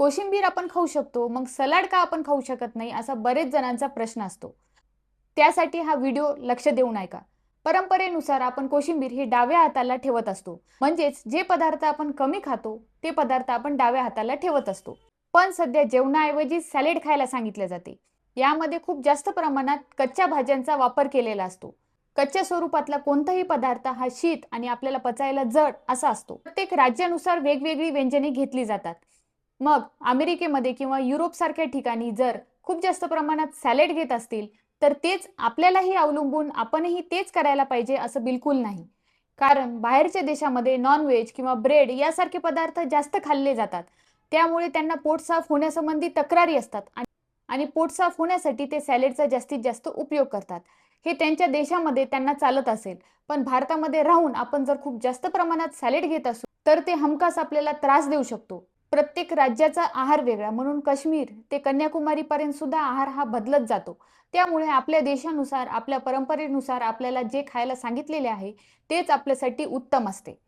कोशिंबीर आपण खाऊ शकतो, मग सलाड का आपण खाऊ शकत नाही, असा बरेच जणांचा प्रश्न असतो. त्यासाठी हा व्हिडिओ लक्ष देऊन ऐका. परंपरेनुसार आपण कोशिंबीर ही डाव्या हाताला ठेवत असतो. म्हणजेच जे पदार्थ आपण कमी खातो, ते पदार्थ आपण डाव्या हाताला ठेवत असतो. पण सध्या जेवणाऐवजी सॅलड खायला सांगितले जाते. यामध्ये खूप जास्त प्रमाणात कच्च्या भाज्यांचा वापर केलेला असतो. कच्च्या स्वरूपातला कोणताही पदार्थ हा शीत आणि आपल्याला पचायला जड असा असतो. प्रत्येक राज्यानुसार वेगवेगळी व्यंजने घेतली जातात. मग अमेरिकेमध्ये किंवा युरोपसारख्या ठिकाणी जर खूप जास्त प्रमाणात सॅलड घेत असतील, तर तेच आपल्यालाही अवलंबून आपणही तेच करायला पाहिजे असं बिलकुल नाही. कारण बाहेरच्या देशामध्ये नॉन-व्हेज किंवा ब्रेड यासारखे पदार्थ जास्त खाल्ले जातात. त्यामुळे त्यांना पोट साफ होण्यासंबंधी तक्रारी असतात आणि पोट साफ होण्यासाठी ते सॅलडचा जास्तीत जास्त उपयोग करतात. हे त्यांच्या देशामध्ये त्यांना चालत असेल. पण भारतामध्ये राहून आपण जर खूप जास्त प्रमाणात सॅलड घेत असू, तर ते हमखास आपल्याला त्रास देऊ शकतो. प्रत्येक राज्याचा आहार वेगळा म्हणून काश्मीर ते कन्याकुमारीपर्यंत सुद्धा आहार हा बदलत जातो. त्यामुळे आपल्या देशानुसार, आपल्या परंपरेनुसार आपल्याला जे खायला सांगितलेले आहे, तेच आपल्यासाठी उत्तम असते.